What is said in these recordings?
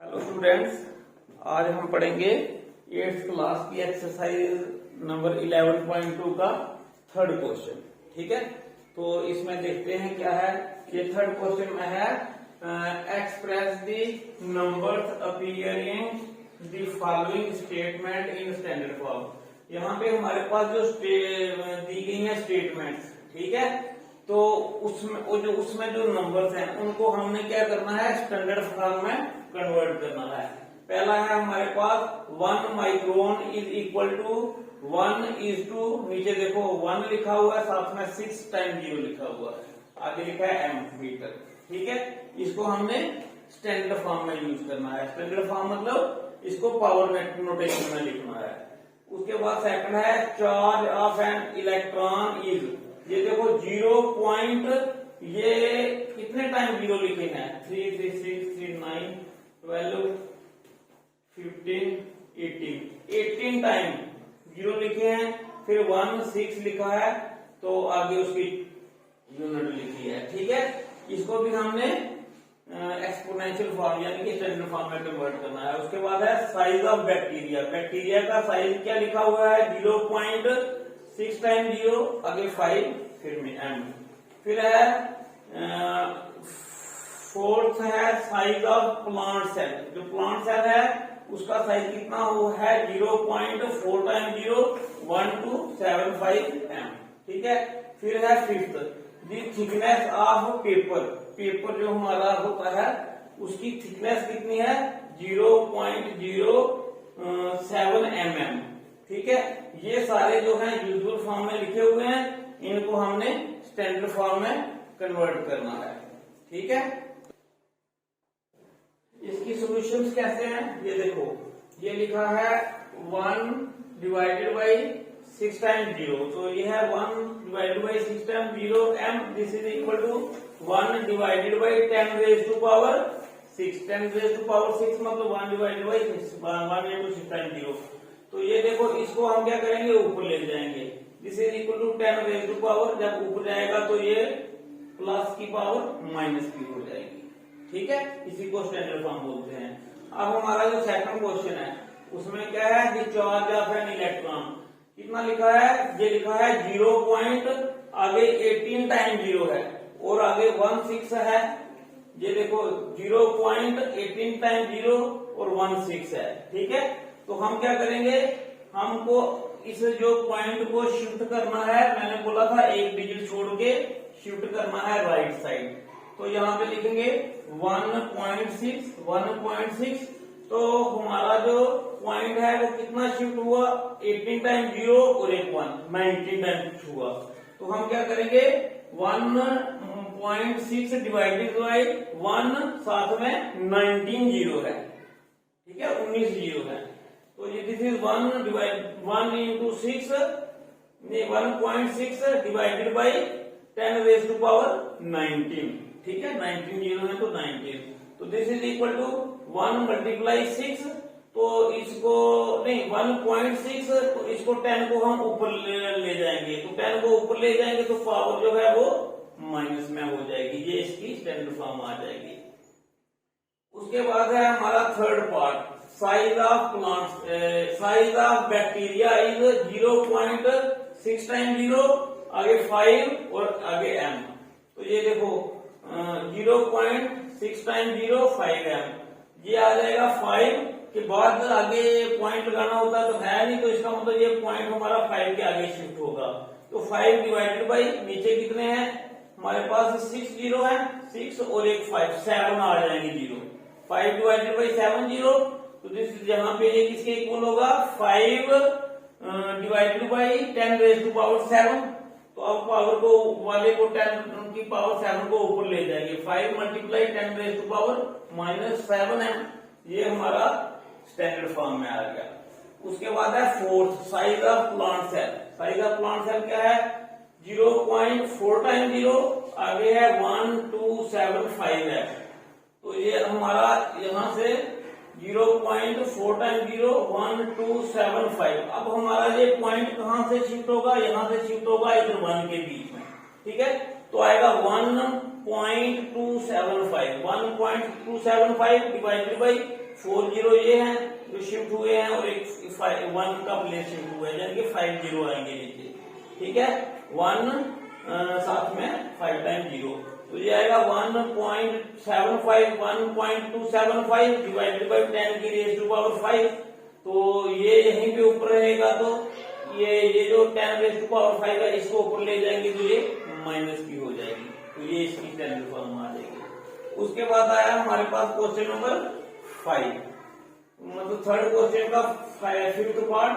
Hello students, आज हम पढ़ेंगे 8th क्लास की एक्सरसाइज नंबर 11.2 का थर्ड क्वेश्चन। ठीक है, तो इसमें देखते हैं क्या है। ये थर्ड क्वेश्चन में है express the numbers appearing the following statement in standard form. यहाँ पे हमारे पास जो दी गई है स्टेटमेंट्स, ठीक है, तो उसमें जो नंबर्स हैं उनको हमने क्या करना है, स्टैंडर्ड फॉर्म में कन्वर्ट करना है। पहला है हमारे पास 1 माइक्रोन इज इक्वल टू 1:, नीचे देखो 1 लिखा हुआ है, साथ में 6 टाइम 0 लिखा हुआ है, आगे लिखा है एम मीटर। ठीक है, इसको हमने स्टैंडर्ड फॉर्म में यूज करना है। स्टैंडर्ड फॉर्म मतलब इसको पावर नोटेशन में लिखना है। उसके बाद सेकंड है charge of an electron is, ये देखो 0 पॉइंट, ये कितने टाइम 0 लिखे हैं, 3, 3, 6, 3, 9, 12, 15, 18 टाइम 0 लिखे हैं। फिर 1, 6 लिखा है, तो आगे उसकी यूनिट लिखी है। ठीक है, इसको भी हमने एक्सपोनेंशियल फॉर्म यानी कि स्टैंडर्ड फॉर्म में कन्वर्ट करना है। उसके बाद है साइज ऑफ बैक्टीरिया। बैक्टीरिया का साइज क्या लिखा हुआ है, 0.6 टाइम 0, आगे 5, फिर में एम। फिर है फोर्थ है साइज ऑफ प्लांट सेल। जो प्लांट सेल है उसका साइज कितना हो है, 0.4 टाइम 0, 1275 एम। ठीक है, फिर है fifth the thickness of paper. Paper जो हमारा होता है उसकी थिकनेस कितनी है, 0.07 mm। ठीक है, ये सारे जो हैं यूजुअल फॉर्म में लिखे हुए हैं, इनको हमने स्टैंडर्ड फॉर्म में कन्वर्ट करना है। ठीक है, इसकी सॉल्यूशंस कैसे हैं, ये देखो, ये लिखा है 1 डिवाइडेड बाई 6 टाइम 0, तो ये है 1 divided by 6 time 0 m। This is equal to 1 divided by 10 raise to power 6। 10 raise to power 6 मतलब 1 डिवाइडेड बाई 1 into 6 टाइम 0। तो ये देखो, इसको हम क्या करेंगे, ऊपर ले जाएंगे। This is equal to 10 raise to power, जब ऊपर जाएगा तो ये प्लस की पावर माइनस की हो जाएगी। ठीक है, इसी को स्टैंडर्ड फॉर्म बोलते हैं। अब हमारा जो सेकंड क्वेश्चन है उसमें क्या है, the charge of an electron. कितना लिखा है, ये लिखा है 0 पॉइंट, आगे 18 टाइम 0 है, और आगे 16 है। ये देखो 0.18 टाइम 0 और 16 है। ठीक है, तो हम क्या करेंगे, हमको इस जो पॉइंट को शिफ्ट करना है, मैंने बोला था एक डिजिट छोड़ के शिफ्ट करना है राइट साइड। तो यहाँ पे लिखेंगे 1.6, तो हमारा जो पॉइंट है वो कितना शिफ्ट हुआ, 18 टाइम 0 और एक 1, 19 टाइम हुआ। तो हम क्या करेंगे, 1.6 डिवाइडेड बाई 1, साथ में 19 0 है। ठीक है, 19 0 है, तो ये this is 1 into 6, 1.6 divided by 10 raise to power 19। ठीक है, 19 0 है तो 19, तो this is equal to 1 multiply 6, तो इसको नहीं 1.6, तो इसको 10 को हम ऊपर ले जाएंगे, तो 10 को ऊपर ले जाएंगे तो पावर जो है वो माइनस में हो जाएगी। ये इसकी स्टैंडर्ड फॉर्म आ जाएगी। उसके बाद है हमारा third part, size of plant, size of bacteria is 0.6 time 0, आगे 5 और आगे m। तो ये देखो 0.6 टाइम 0, 5 m, ये आ जाएगा 5 के बाद आगे पॉइंट लगाना होता तो है नहीं, तो इसका मतलब ये पॉइंट हमारा 5 के आगे शिफ्ट होगा। तो 5 डिवाइडेड बाई नीचे कितने हैं हमारे पास, 6 0 है, 6 और एक 5, 7 आ जाएंगे 0। 5 डिवाइडेड बाई 7 0, तो दिस यहाँ पे ये किसके इक्वल होगा, 5 divided by 10 raise to power 7। तो अब पावर को वाले को 10 की पावर 7 को ऊपर ले जाएंगे, 5 मल्टीप्लाई 10 रेज टू पावर -7 है। ये हमारा स्टैंडर्ड फॉर्म में आ गया। उसके बाद है fourth, size of plant cell. Size of plant cell क्या है, 0.4 टाइम 0, आगे है 1275 है। तो ये हमारा यहाँ से 0.4 टाइम 0, 1275। अब हमारा ये पॉइंट कहाँ से शिफ्ट होगा, यहाँ से शिफ्ट होगा इधर 1 के बीच में। ठीक है, तो आएगा 1.275 डिवाइडेड बाई 40 ये हैं जो शिफ्ट हुए हैं और एक 1 का प्लेस शिफ्ट हुआ है, यानी कि 50 आएंगे नीचे, ठीक है। 1 साथ में 5 टाइम 0, तो ये आएगा 1.75 1.275 डिवाइडेड बाई 10 की रेज़ टू पावर 5। तो ये यहीं पे ऊपर रहेगा, तो ये जो 10 रेज़ टू पावर 5 है इसको ऊपर ले जाएंगे तो ये माइनस की हो जाएगी, तो ये इसकी स्टैंडर्ड फॉर्म आ जाएगी। उसके बाद आया हमारे पास क्वेश्चन नंबर 5, मतलब थर्ड क्वेश्चन का 5th पार्ट।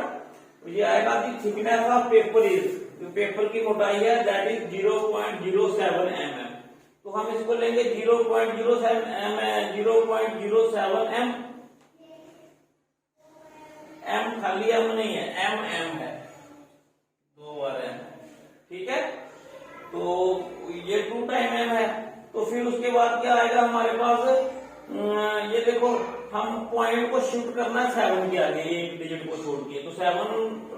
ये आएगा कि थिकनेस ऑफ पेपर इज, जो पेपर की मोटाई है दैट इज 0.07 mm। तो हम इसको लेंगे 0.07 m, m खाली m नहीं है, m है, 2 बार m, ठीक है। तो ये 2 टाइम m है। तो फिर उसके बाद क्या आएगा हमारे पास, ये देखो हम पॉइंट को शिफ्ट करना है 7 के आगे, एक डिजिट को छोड़ के, तो 7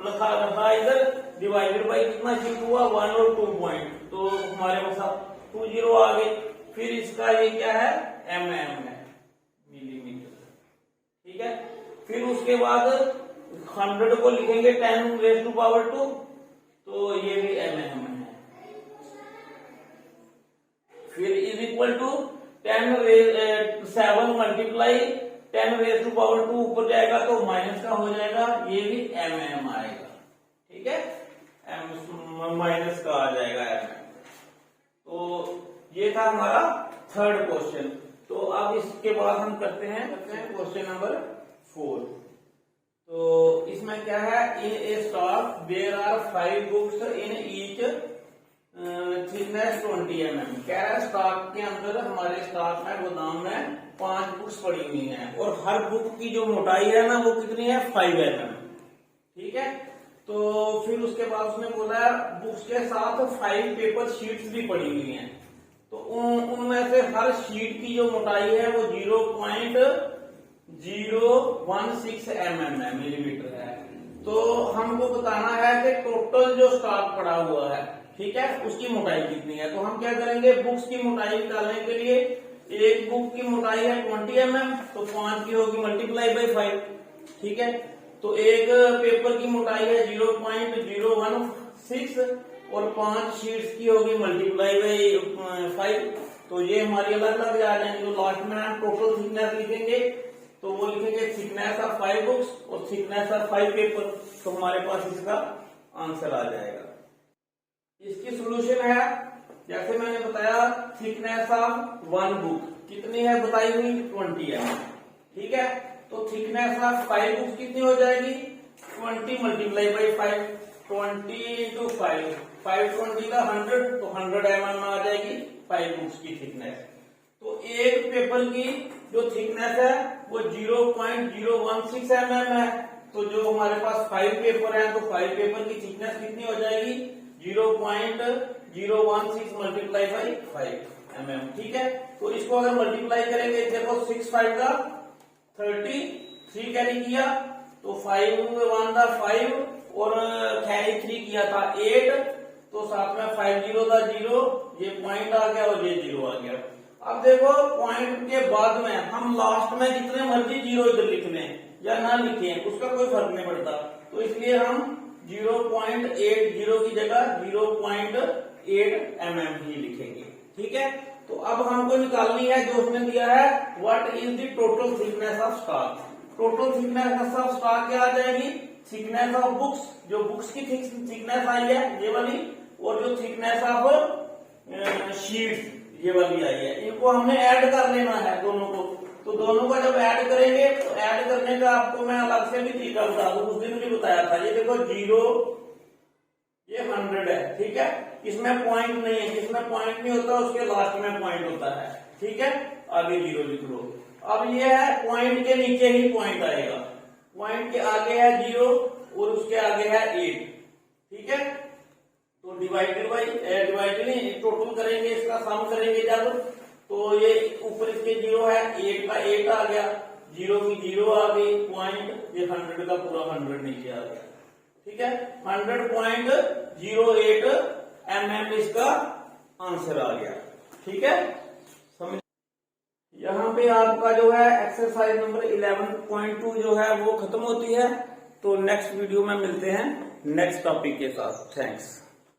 रखा इधर, डिवाइडेड बाई कितना शिफ्ट हुआ 1 और 2 पॉइंट, तो हमारे पास 20 आ गए। फिर इसका ये क्या है, mm है, मिलीमीटर, ठीक है। फिर उसके बाद 100 को लिखेंगे 10 रेज़ टू पावर 2, तो ये भी mm है। फिर is equal to 7 multiply 10 raise to power 2 ऊपर जाएगा तो माइनस का हो जाएगा, ये भी mm आएगा, ठीक है, माइनस का आ जाएगा mm। तो ये था हमारा थर्ड क्वेश्चन। तो अब इसके बाद हम करते हैं क्वेश्चन नंबर 4। तो इसमें क्या है, in a stock there are 5 books in each thickness 20 mm। कह रहा है स्टॉक के अंदर, हमारे स्टॉक में, गोदाम में 5 बुक्स पड़ी हुई हैं और हर बुक की जो मोटाई है ना वो कितनी है, 5 mm, ठीक है। तो फिर उसके बाद उसने बोला बुक्स के साथ 5 पेपर शीट्स भी पड़ी हुई हैं, तो उनमें से हर शीट की जो मोटाई है वो 0.016 mm मिलीमीटर है। तो हमको बताना है कि टोटल जो स्टॉक पड़ा हुआ है, ठीक है, उसकी मोटाई कितनी है। तो हम क्या करेंगे, बुक्स की मोटाई निकालने के लिए, एक बुक की मोटाई है 20 mm, तो 5 की होगी मल्टीप्लाई बाई 5, ठीक है। तो एक पेपर की मोटाई है 0.016 और 5 शीट्स की होगी मल्टीप्लाई बाई 5, तो ये हमारी अलग अलग आ जाएंगे। तो लास्ट में हम टोटल थिकनेस लिखेंगे, तो वो लिखेंगे थिकनेस ऑफ 5 बुक्स और थिकनेस ऑफ 5 पेपर, तो हमारे पास इसका आंसर आ जाएगा। इसकी सोल्यूशन है, जैसे मैंने बताया, थिकनेस ऑफ 1 बुक कितनी है बताई हुई, 20 mm, ठीक है। तो थिकनेस ऑफ 5 बुक्स कितनी हो जाएगी, 20 मल्टीप्लाई बाई 5, 20 इंटू 5, 520 का 100, तो 100 mm आ जाएगी 5 बुक्स की थिकनेस। तो एक पेपर की जो थिकनेस है वो 0.016 mm है, तो जो हमारे पास 5 पेपर है, तो 5 पेपर की थिकनेस कितनी हो जाएगी, 0.016 मल्टीप्लाई बाई 5 mm, ठीक है। तो इसको अगर मल्टीप्लाई करेंगे, देखो 6 5 का 30, 3 कैरी किया तो 5 1 था 5 और कैरी 3 किया था 8, तो साथ में 5 0 था 0, ये पॉइंट आ गया और ये 0 आ गया। अब देखो पॉइंट के बाद में हम लास्ट में जितने मर्जी 0 इधर लिख लें या ना लिखें, उसका कोई फर्क नहीं पड़ता, तो इसलिए हम 0.80 की जगह 0.8 mm ही लिखेंगे, ठीक है। तो अब हमको निकालनी है जो उसने दिया है, what is the total thickness of stock. Total thickness of stock क्या आ जाएगी, थिकनेस ऑफ बुक्स, जो बुक्स की थिकनेस आई है ये वाली, और जो थिकनेस ऑफ शीट्स ये वाली आई है, इनको हमने ऐड कर लेना है दोनों को। तो दोनों का जब ऐड करेंगे, तो ऐड करने का आपको मैं अलग से भी तरीका बता दूं, उस दिन भी बताया था। ये देखो 0, ये 100 है, ठीक है, इसमें पॉइंट नहीं है, जिसमें पॉइंट नहीं होता उसके लास्ट में पॉइंट होता है, ठीक है, आगे 0 लिख लो। अब ये है पॉइंट के नीचे ही पॉइंट आएगा, पॉइंट के आगे है 0 और उसके आगे है 8, ठीक है। तो डिवाइडेड बाई, डिवाइडेड नहीं, टोटल करेंगे, इसका सम करेंगे जब, तो ये ऊपर इसके 0 है, 8 का 8 आ गया, 0 की 0 आ गई, पॉइंट, ये 100 का पूरा 100 नीचे आ गया, ठीक है। 100.08 mm इसका आंसर आ गया, ठीक है, समझ। यहाँ पे आपका जो है एक्सरसाइज नंबर 11.2 जो है वो खत्म होती है। तो नेक्स्ट वीडियो में मिलते हैं नेक्स्ट टॉपिक के साथ। थैंक्स।